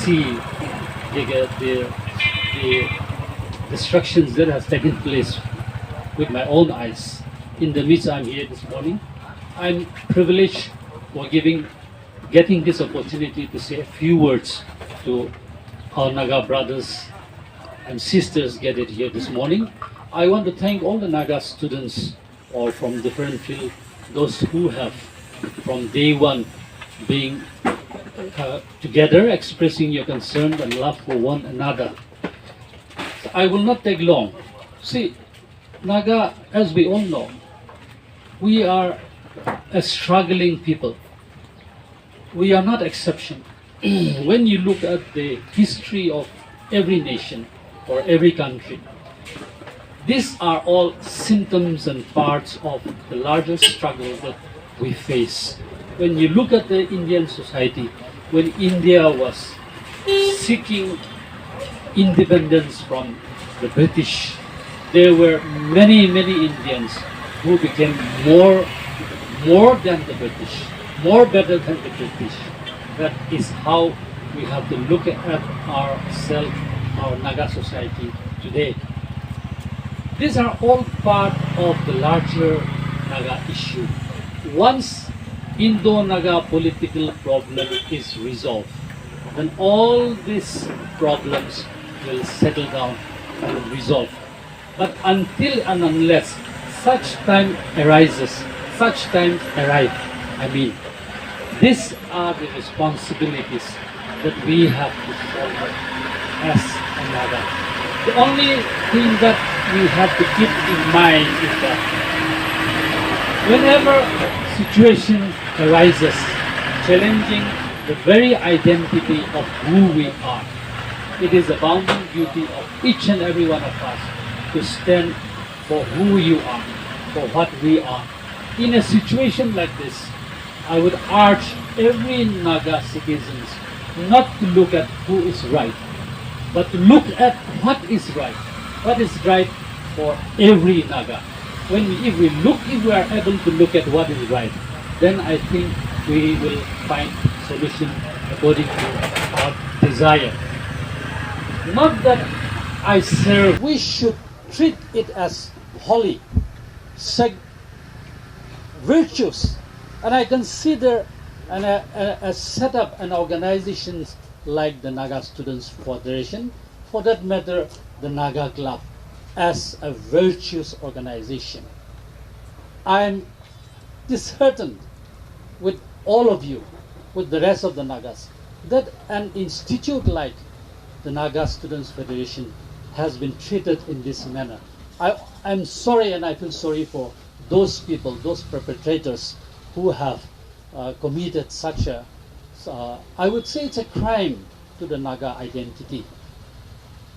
see the destructions that has taken place with my own eyes. In the midst, I'm here this morning. I'm privileged for getting this opportunity to say a few words to our Naga brothers and sisters gathered here this morning. I want to thank all the Naga students, all from different fields, those who have from day one being together, expressing your concern and love for one another. So I will not take long. See, Naga, as we all know, we are a struggling people. We are not exception. When you look at the history of every nation or every country, these are all symptoms and parts of the larger struggle that we face. When you look at the Indian society, when India was seeking independence from the British, there were many Indians who became more than the British, more better than the British. That is how we have to look at ourselves, our Naga society today. These are all part of the larger Naga issue. Once Indo-Naga political problem is resolved, then all these problems will settle down and resolve. But until and unless such time arises, such times arrive, these are the responsibilities that we have to follow as a Naga. The only thing that we have to keep in mind is that whenever situation arises challenging the very identity of who we are, it is a bounden duty of each and every one of us to stand for who you are, for what we are. In a situation like this, I would urge every Naga citizens not to look at who is right, but to look at what is right. What is right for every Naga. If we are able to look at what is right, then I think we will find solution according to our desire. Not that I serve. We should treat it as holy, virtuous, and I consider a set up an organizations like the Naga Students Federation, for that matter, the Naga Club, as a virtuous organization. I am disheartened with all of you, with the rest of the Nagas, that an institute like the Naga Students Federation has been treated in this manner. I'm sorry, and I feel sorry for those people, those perpetrators who have committed such a, I would say it's a crime to the Naga identity.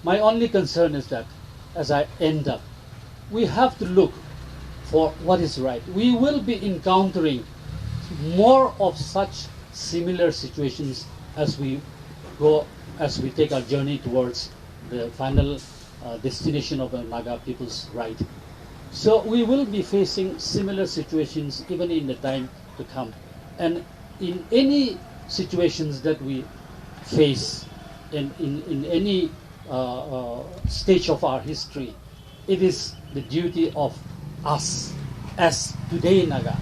My only concern is that as I end up, we have to look for what is right. We will be encountering more of such similar situations as we take our journey towards the final destination of the Naga people's right. So we will be facing similar situations even in the time to come. And in any situations that we face in any stage of our history, it is the duty of us as today Naga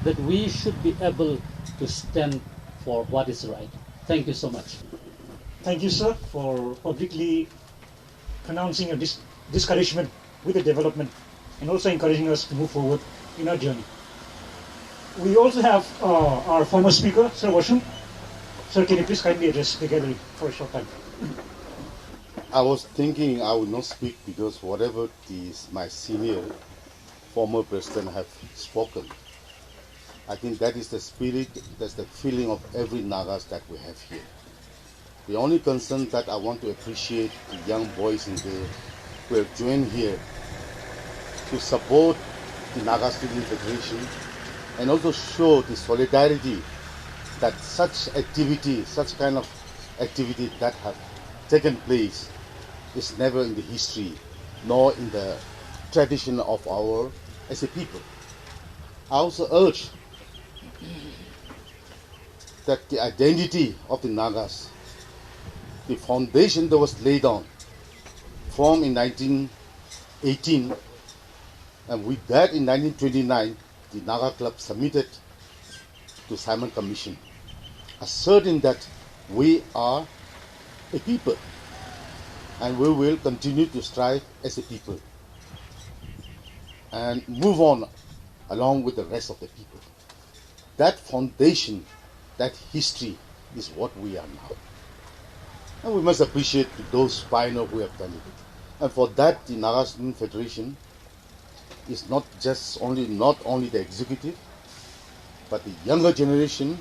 that we should be able to stand for what is right. Thank you so much. Thank you, sir, for publicly pronouncing your discouragement with the development and also encouraging us to move forward in our journey. We also have our former speaker, Sir Washam. Sir, can you please kindly address the gathering for a short time? I was thinking I would not speak because whatever my senior former president have spoken, I think that is the spirit, that's the feeling of every Nagas that we have here. The only concern that I want to appreciate the young boys in there who have joined here to support the Naga Student Federation and also show the solidarity that such kind of activity that have taken place is never in the history nor in the tradition of our as a people. I also urge that the identity of the Nagas the foundation that was laid down, formed in 1918, and with that in 1929, the Naga Club submitted to Simon Commission, asserting that we are a people and we will continue to strive as a people and move on along with the rest of the people. That foundation, that history is what we are now. And we must appreciate those pioneers who have done it. And for that, the Naga Student Federation is not only the executive, but the younger generation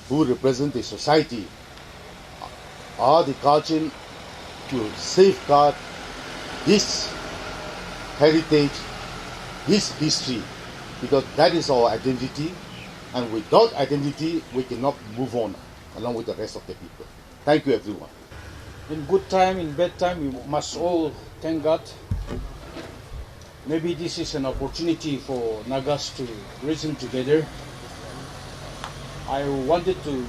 who represent the society are the guardian to safeguard his heritage, his history, because that is our identity, and without identity we cannot move on along with the rest of the people. Thank you, everyone. In good time, in bad time, we must all thank God. Maybe this is an opportunity for Nagas to reason together. I wanted to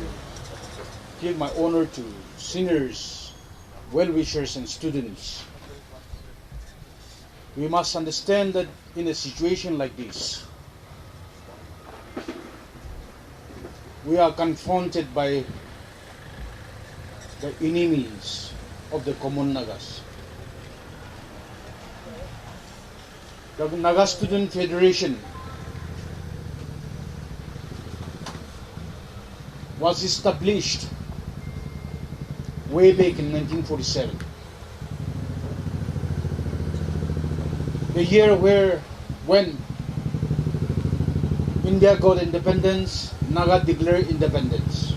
give my honor to seniors, well-wishers and students. We must understand that in a situation like this, we are confronted by the enemies of the common Nagas. The Naga Student Federation was established way back in 1947. The year when India got independence, Naga declared independence.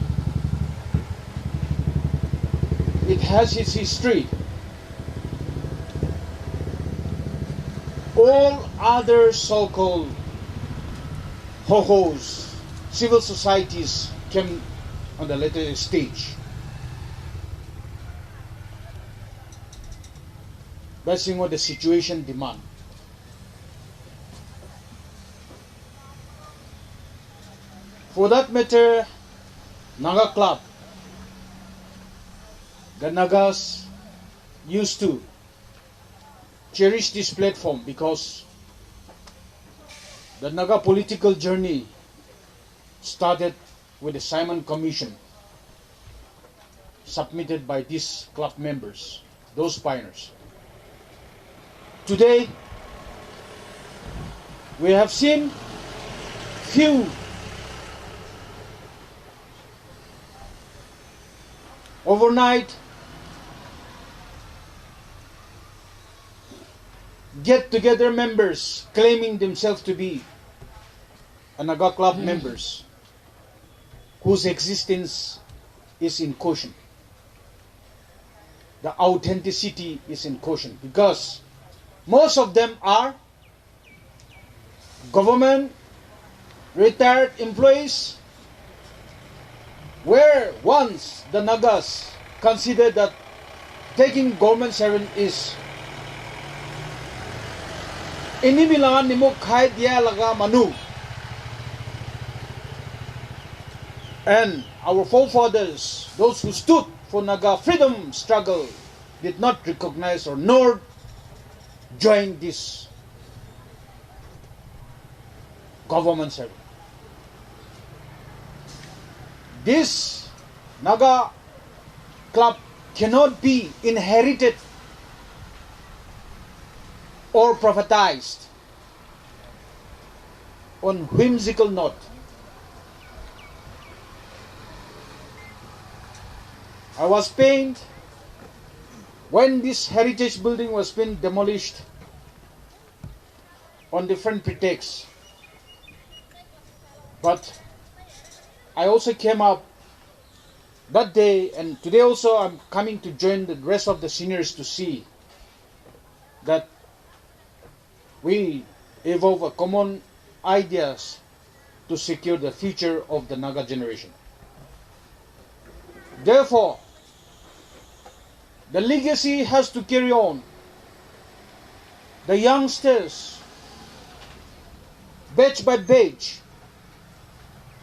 It has its history. All other so-called ho-hos, civil societies came on the later stage. That's what the situation demands. For that matter, Naga Club, the Nagas used to cherish this platform because the Naga political journey started with the Simon Commission submitted by these club members, those pioneers. Today, we have seen few overnight get-together members claiming themselves to be a Naga Club members whose existence is in caution. The authenticity is in caution because most of them are government retired employees, where once the Nagas considered that taking government servant is inimilangan nimo kahit dia laga manu. And our forefathers, those who stood for Naga freedom struggle, did not recognize or nor join this government servant. This Naga Club cannot be inherited or privatized on whimsical note. I was pained when this heritage building was being demolished on different pretexts. But I also came up that day, and today also I'm coming to join the rest of the seniors to see that we evolve a common ideas to secure the future of the Naga generation. Therefore, the legacy has to carry on. The youngsters, batch by batch,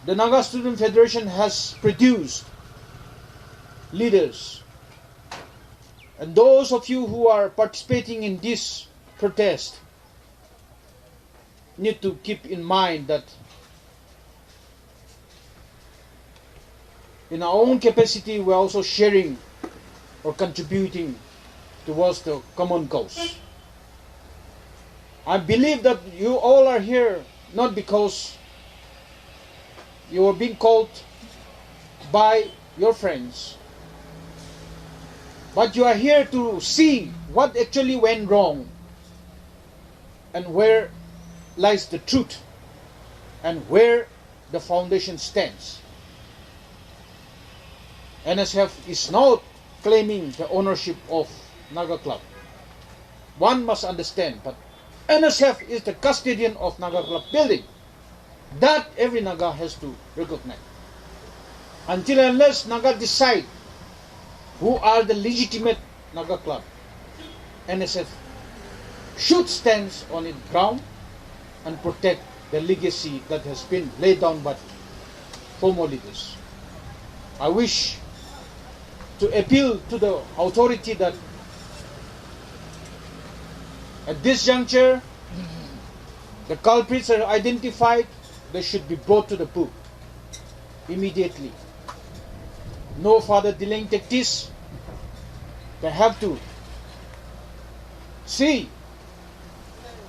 the Naga Student Federation has produced leaders And those of you who are participating in this protest need to keep in mind that in our own capacity we're also sharing or contributing towards the common cause. I believe that you all are here not because you are being called by your friends, but you are here to see what actually went wrong and where lies the truth and where the foundation stands. NSF is not claiming the ownership of Naga Club. One must understand, but NSF is the custodian of Naga Club building. That every Naga has to recognize. Until and unless Naga decide who are the legitimate Naga Club, NSF should stand on its ground and protect the legacy that has been laid down by former leaders. I wish to appeal to the authority that at this juncture, the culprits are identified, they should be brought to the book immediately. No further delaying tactics. They have to see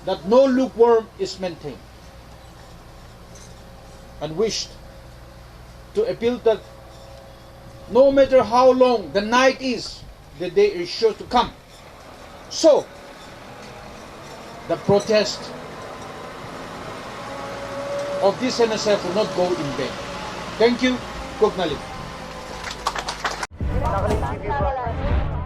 that no lukewarm is maintained, and wished to appeal that no matter how long the night is, the day is sure to come. So, the protest of this NSF will not go in vain. Thank you. Good night.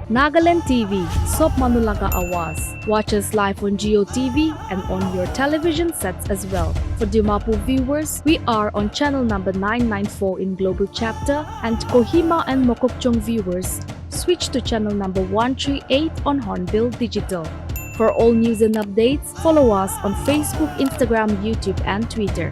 Nagaland TV, Sop Manulaga Awas. Watch us live on Geo TV and on your television sets as well. For Dimapur viewers, we are on channel number 994 in Global Chapter, and Kohima and Mokokchung viewers, switch to channel number 138 on Hornbill Digital. For all news and updates, follow us on Facebook, Instagram, YouTube, and Twitter.